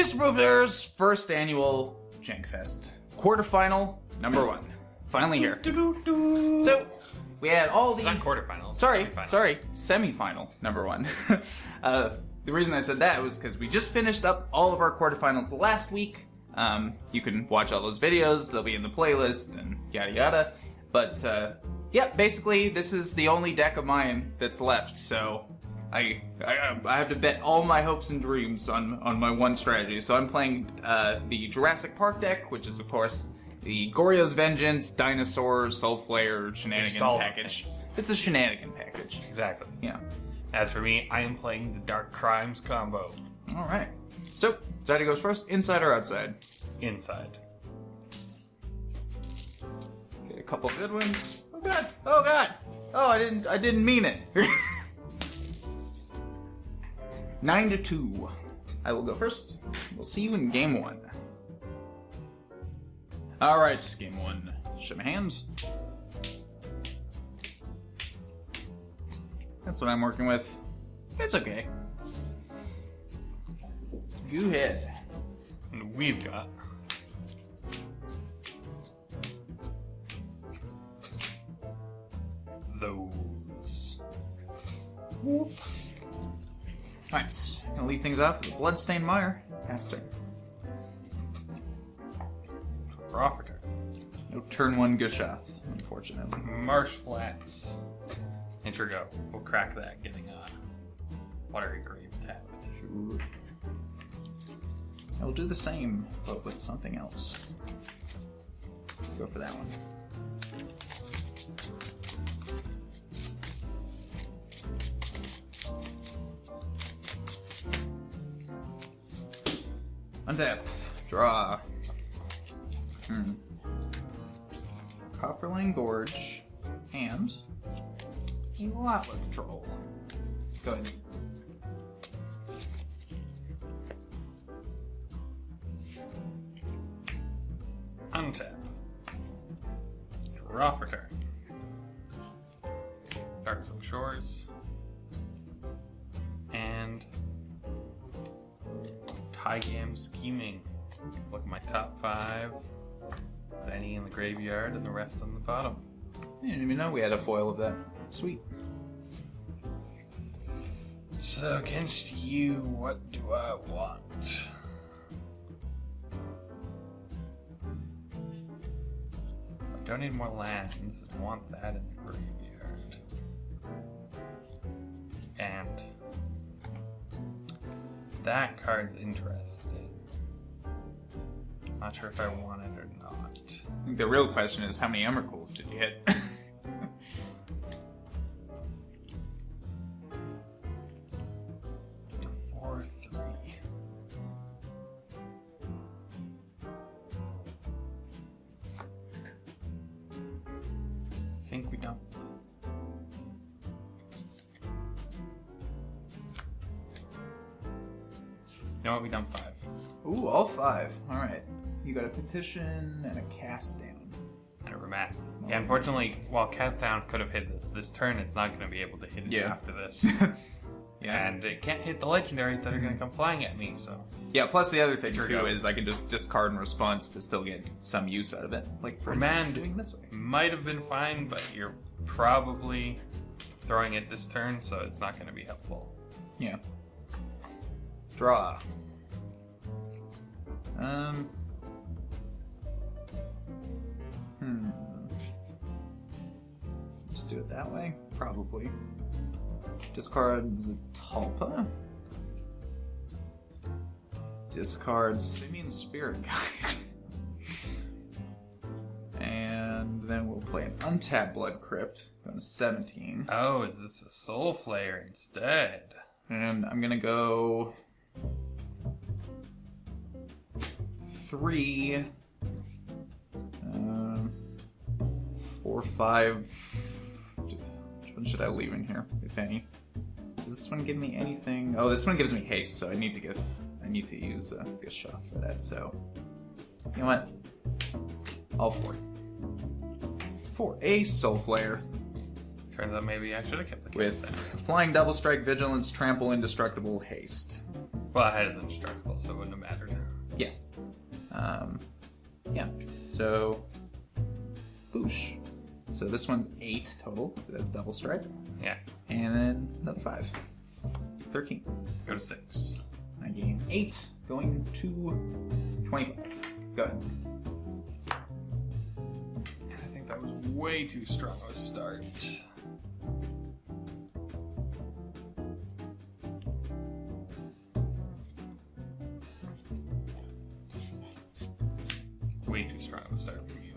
Mr. Boopsters' first annual Jankfest. Quarterfinal number 1. Finally here. So, we had all the... Not quarterfinal. Sorry. Semifinal number 1. The reason I said that was because we just finished up all of our quarterfinals last week. You can watch all those videos. They'll be in the playlist and yada yada. But, yeah, basically, this is the only deck of mine that's left, so... I have to bet all my hopes and dreams on my one strategy. So I'm playing the Jurassic Park deck, which is, of course, the Goryo's Vengeance, Dinosaur, Soul Flare, Shenanigan package. It's a Shenanigan package. Exactly. Yeah. As for me, I am playing the Dark Crimes combo. Alright. So, Zadie goes first, inside or outside? Inside. Okay, a couple good ones. Oh god! Oh god! Oh, I didn't mean it. 9-2. I will go first. We'll see you in game 1. Alright, game 1. Show my hands. That's what I'm working with. It's okay. Go ahead. And we've got... those. Whoop. Alright, gonna lead things off with a Bloodstained Mire. Pass turn. Draw for turn. No turn 1 Kaszas, unfortunately. Marsh Flats. Hit your go. We'll crack that, getting a Watery Grave tapped. Sure. I will do the same, but with something else. Go for that one. Untap. Draw. Copperlane Gorge. And a Lotleth Troll. Go ahead. Untap. Draw for turn. Darksome Shores. And Tygam Scheming. Look at my top 5. Any in the graveyard and the rest on the bottom. I didn't even know we had a foil of that. Sweet. So against you, what do I want? I don't need more lands. I want that in the graveyard. And that card's interesting. Not sure if I want it or not. I think the real question is how many Emrakuls did you hit? 4, 3. I think we dump. You know what? We dump 5. Ooh, all 5. Alright. You got a petition and a cast down. And a remat. Yeah, unfortunately, while cast down could have hit this turn, it's not going to be able to hit it after this. Yeah. And it can't hit the legendaries that are going to come flying at me, so... Yeah, plus the other thing, too, is I can just discard in response to still get some use out of it. Like, for instance, doing this way. Might have been fine, but you're probably throwing it this turn, so it's not going to be helpful. Yeah. Draw. Just do it that way? Probably. Discard Zatalpa. Discard Simian Spirit Guide. And then we'll play an untapped Blood Crypt. Going to 17. Oh, is this a Soul Flare instead? And I'm gonna go 3, 4, 5. Which one should I leave in here, if any? Does this one give me anything? Oh, this one gives me haste, so I need to use Kaszas for that. So, you know what? All 4. For a Soul Flare. Turns out maybe I should have kept the With case then. Flying Double Strike, Vigilance, Trample, Indestructible, Haste. Well, I had his indestructible, so it wouldn't have mattered. Yes. Yeah. So, boosh. So this one's 8 total, because it has double stripe. Yeah. And then another 5. 13. Go to 6. I gain 8, going to 25. Go ahead. I think that was way too strong of a start. Way too strong of a start from you.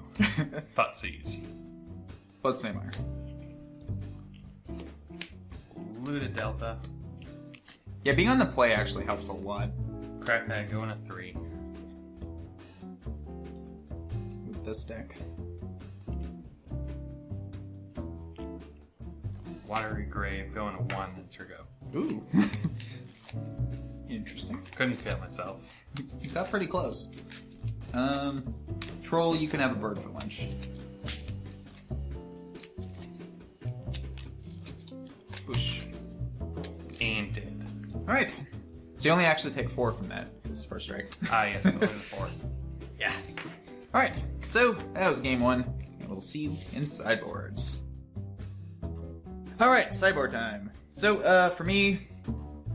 Thutsies. Let's name her. Luda Delta. Yeah, being on the play actually helps a lot. Crack that, going to 3. With this deck. Watery Grave, going to 1, and your go. Ooh. Interesting. Couldn't feel myself. You got pretty close. Troll, you can have a bird for lunch. Whoosh. And did. Alright. So you only actually take 4 from that. It's first strike. Ah, yes, only the 4. Yeah. Alright. So that was game 1. And we'll see you in sideboards. Alright, sideboard time. So, for me,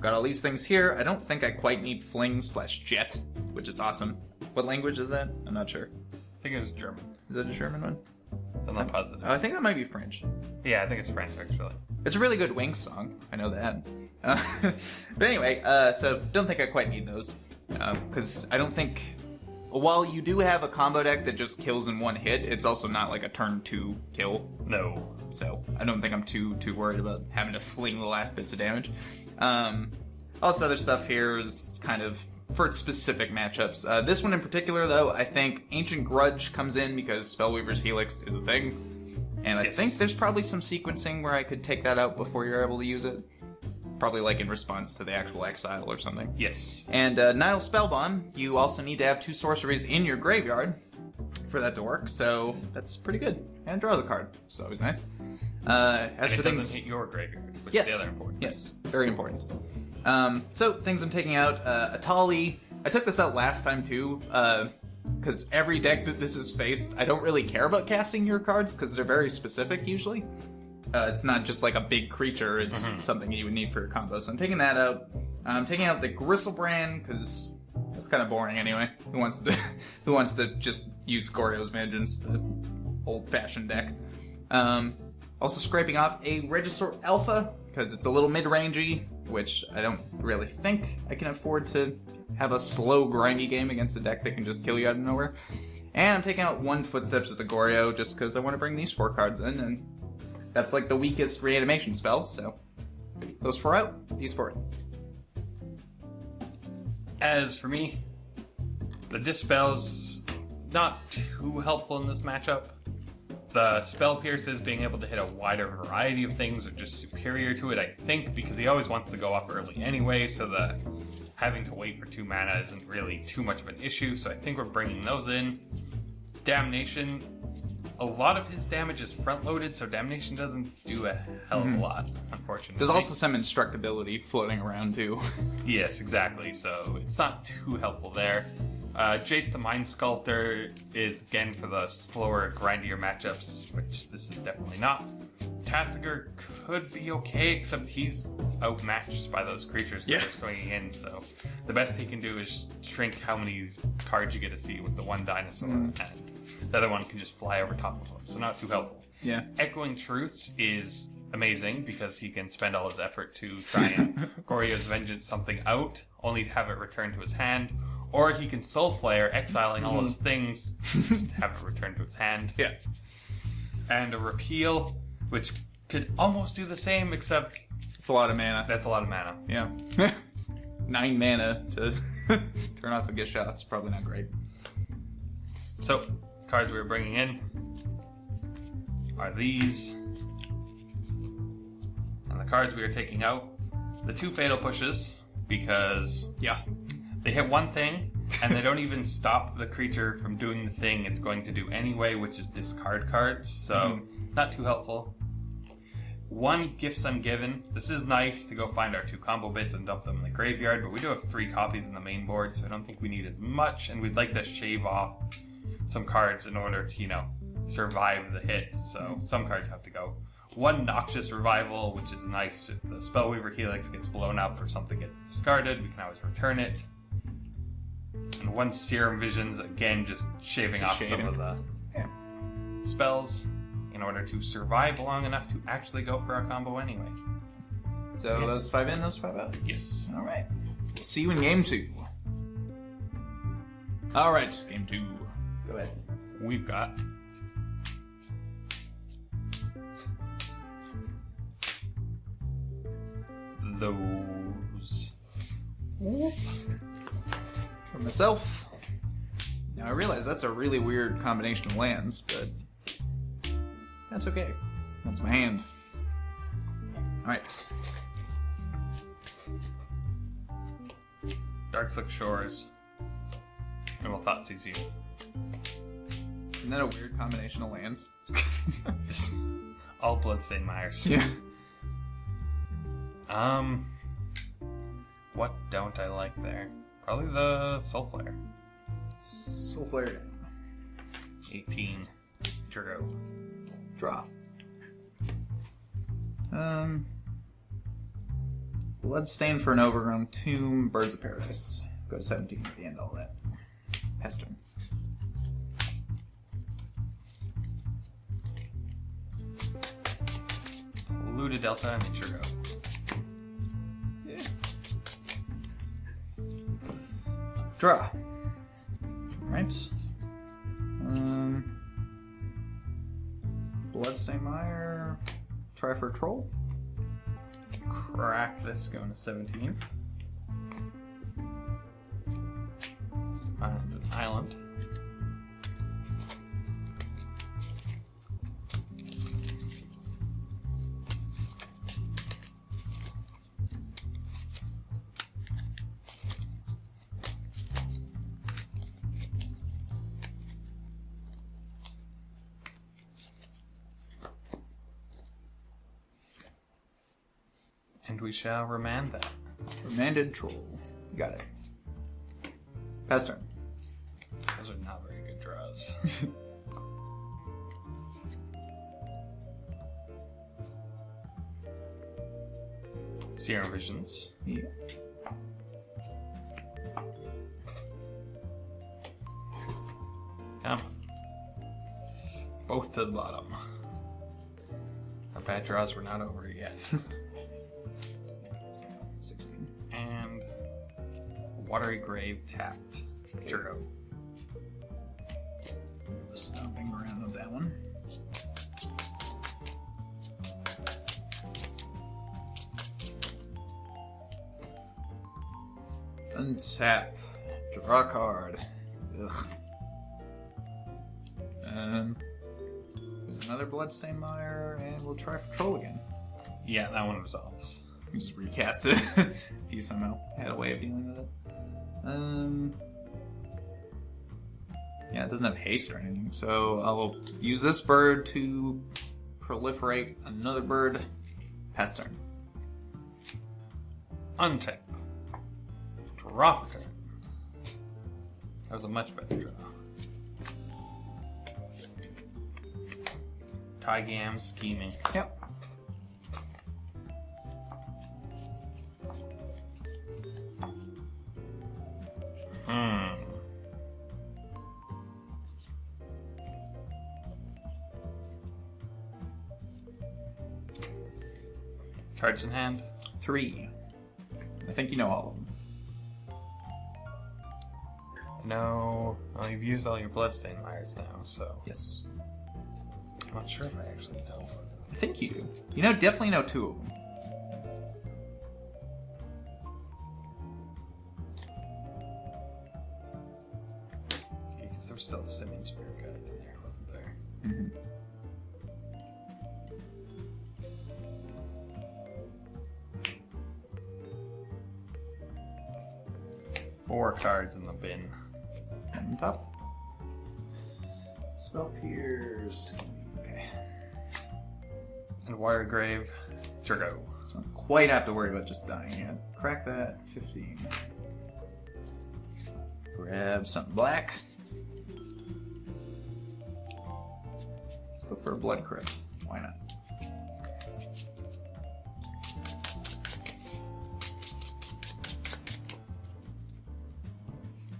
got all these things here. I don't think I quite need Fling/Jet, which is awesome. What language is that? I'm not sure. I think it was German. Is it a German one? I'm not positive. I think that might be French. Yeah, I think it's French, actually. It's a really good Wings song. I know that. But anyway, so don't think I quite need those. Because I don't think... While you do have a combo deck that just kills in one hit, it's also not like a turn 2 kill. No. So I don't think I'm too worried about having to fling the last bits of damage. All this other stuff here is kind of for specific matchups. This one in particular, though, I think Ancient Grudge comes in because Spellweaver's Helix is a thing. And I think there's probably some sequencing where I could take that out before you're able to use it. Probably like in response to the actual exile or something. Yes. And Nile Spellbomb, you also need to have 2 sorceries in your graveyard for that to work, so that's pretty good. And draws a card, so always nice. As and for it things, doesn't hit your graveyard, which yes, is the other important. yes, very important. So things I'm taking out, Atali. I took this out last time too, because every deck that this is faced, I don't really care about casting your cards because they're very specific usually. It's not just like a big creature, it's something you would need for your combo. So I'm taking that out. I'm taking out the Gristlebrand because that's kind of boring anyway. Who wants to just use Goryo's Vengeance, the old-fashioned deck. Also scraping off a Regisaur Alpha because it's a little mid-rangey, which I don't really think I can afford to have a slow, grindy game against a deck that can just kill you out of nowhere. And I'm taking out 1 Footsteps of the Goryo just because I want to bring these 4 cards in, and that's like the weakest reanimation spell, so those 4 out, these 4 in. As for me, the Dispel's not too helpful in this matchup. The Spell Pierces being able to hit a wider variety of things are just superior to it, I think, because he always wants to go off early anyway, so the having to wait for 2 mana isn't really too much of an issue, so I think we're bringing those in. Damnation, a lot of his damage is front-loaded, so Damnation doesn't do a hell of a lot, unfortunately. There's also some instructability floating around, too. Yes, exactly, so it's not too helpful there. Jace the Mind Sculptor is, again, for the slower, grindier matchups, which this is definitely not. Tasigur could be okay, except he's outmatched by those creatures that are swinging in, so the best he can do is shrink how many cards you get to see with the 1 dinosaur, and the other one can just fly over top of him, so not too helpful. Yeah. Echoing Truths is amazing because he can spend all his effort to try and Goryo's Vengeance something out, only to have it return to his hand, or he can Soul Flare, exiling all his things, just to have it return to his hand. Yeah. And a Repeal, which could almost do the same, except It's a lot of mana. that's a lot of mana. Yeah. 9 mana to turn off a Kaszas. It's probably not great. So, cards we were bringing in are these. And the cards we are taking out, the 2 Fatal Pushes, because Yeah. they hit 1 thing, and they don't even stop the creature from doing the thing it's going to do anyway, which is discard cards, so not too helpful. 1 Gifts Ungiven. This is nice to go find our 2 combo bits and dump them in the graveyard, but we do have 3 copies in the main board, so I don't think we need as much, and we'd like to shave off some cards in order to, you know, survive the hits, so some cards have to go. 1 Noxious Revival, which is nice if the Spellweaver Helix gets blown up or something gets discarded, we can always return it. And 1 Serum Visions, again, just shaving off some of the spells in order to survive long enough to actually go for a combo anyway. So those 5 in, those 5 out? Yes. Alright. We'll see you in game 2. Alright, game 2. Go ahead. We've got those. Whoop. For myself. Now I realize that's a really weird combination of lands, but that's okay. That's my hand. Alright. Darkslick Shores. And we'll Thoughtseize you. Isn't that a weird combination of lands? All Bloodstained Mires. Yeah. What don't I like there? Probably the Soul Flare. Soul Flare. 18. Juro. Draw. Bloodstained for an Overgrown Tomb, Birds of Paradise. Go to 17 at the end of all that. Pass turn. Luda Delta and Juro. Draw. Right. Bloodstained Mire. Try for a Troll. Crack this, going to 17. Find an island. And we shall remand that. Remanded Troll. Got it. Pass turn. Those are not very good draws. Serum Visions. Yeah. Come. Both to the bottom. Our bad draws were not over yet. 16. And Watery Grave tapped. Juro. The stomping ground of that one. Untap. Draw a card. Ugh. There's another Bloodstained Mire, and we'll try for Troll again. Yeah, that one resolves. We just recast it. If you somehow had a way of dealing with it. Yeah, it doesn't have haste or anything, so I'll use this bird to proliferate another bird. Pass turn. Untap. Draw for turn. That was a much better draw. Tygam scheming. Yep. Cards in hand. 3. I think you know all of them. No. Well, you've used all your Bloodstained Mires now, so. Yes. I'm not sure if I actually know. I think you do. You know, definitely know 2 of them. Because there was still a Simian Spirit Guide in there, wasn't there? Mm-hmm. Four cards in the bin. On top. Spell Pierce. Okay. And Wire Grave. Turgo. Don't quite have to worry about just dying yet. Crack that. 15. Grab something black. Let's go for a blood crypt. Why not?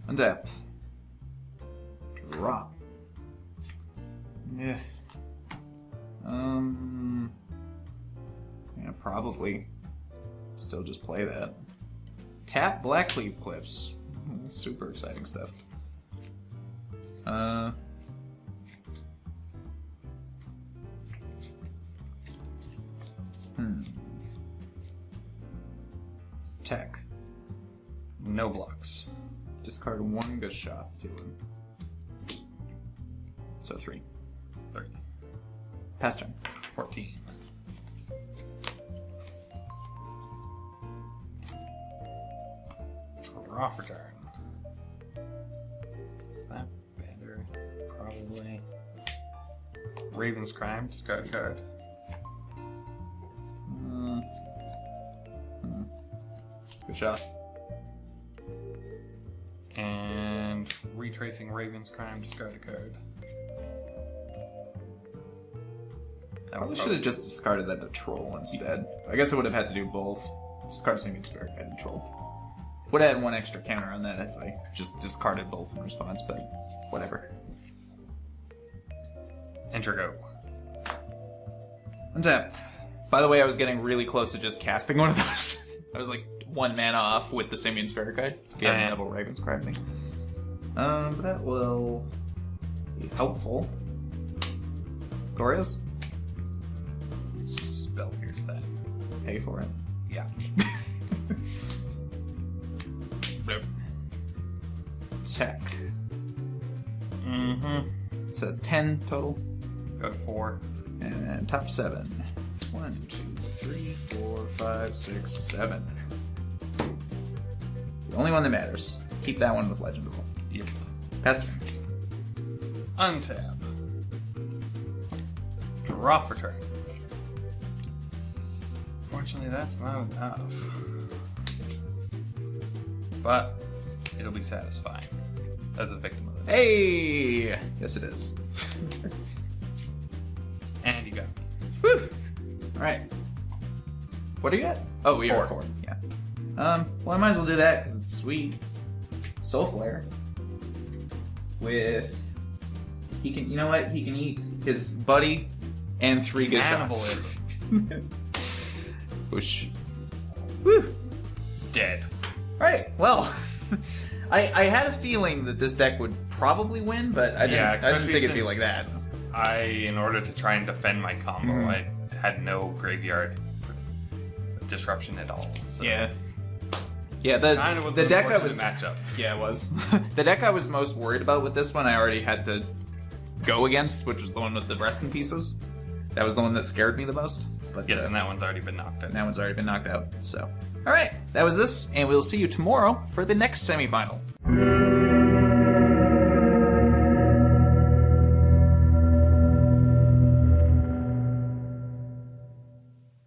Untap. Drop. Yeah. Yeah, probably. Still just play that. Tap Blackleaf Cliffs. Super exciting stuff. Tech. No blocks. Discard one Kaszas to him. So 3. 30. Pass turn. 14. Draw for turn. Is that better? Probably. Raven's Crime, discard card. Kaszas. And retracing Raven's Crime, discard a card. Probably should have just discarded that to troll instead. I guess I would have had to do both. Discard Singing Spirit Guide and troll. Would have had one extra counter on that if I just discarded both in response, but whatever. Enter go. Untap. By the way, I was getting really close to just casting one of those. I was like 1 mana off with the Simian Spirit Guide. Yeah, double Raven's Crime me. But that will be helpful. Gorios? Spell Pierce that. Pay for it. Yeah. Nope. Check. It says 10 total. Go to 4. And then top 7. 1, 2, 3, 4, 5, 6, 7. The only one that matters. Keep that one with Legend of Hope. Yep. Pass turn. Untap. Draw for turn. Fortunately, that's not enough. But it'll be satisfying as a victim of it. Hey! Yes, it is. And you got me. Whew! Alright. What do you got? Oh, we are 4. Yeah. Well, I might as well do that because it's sweet. Soul Flare. With. He can. You know what? He can eat his buddy and 3 good shots. Cannibalism. Whoosh. Woo! Dead. Alright, well. I had a feeling that this deck would probably win, but I didn't think it'd be like that. In order to try and defend my combo, I had no graveyard disruption at all. So. Yeah. Yeah, the deck I was matchup. Yeah, it was. The deck I was most worried about with this one I already had to go against, which was the one with the rest in pieces. That was the one that scared me the most. But yes, and that one's already been knocked out. And that one's already been knocked out. So, all right, that was this, and we'll see you tomorrow for the next semifinal.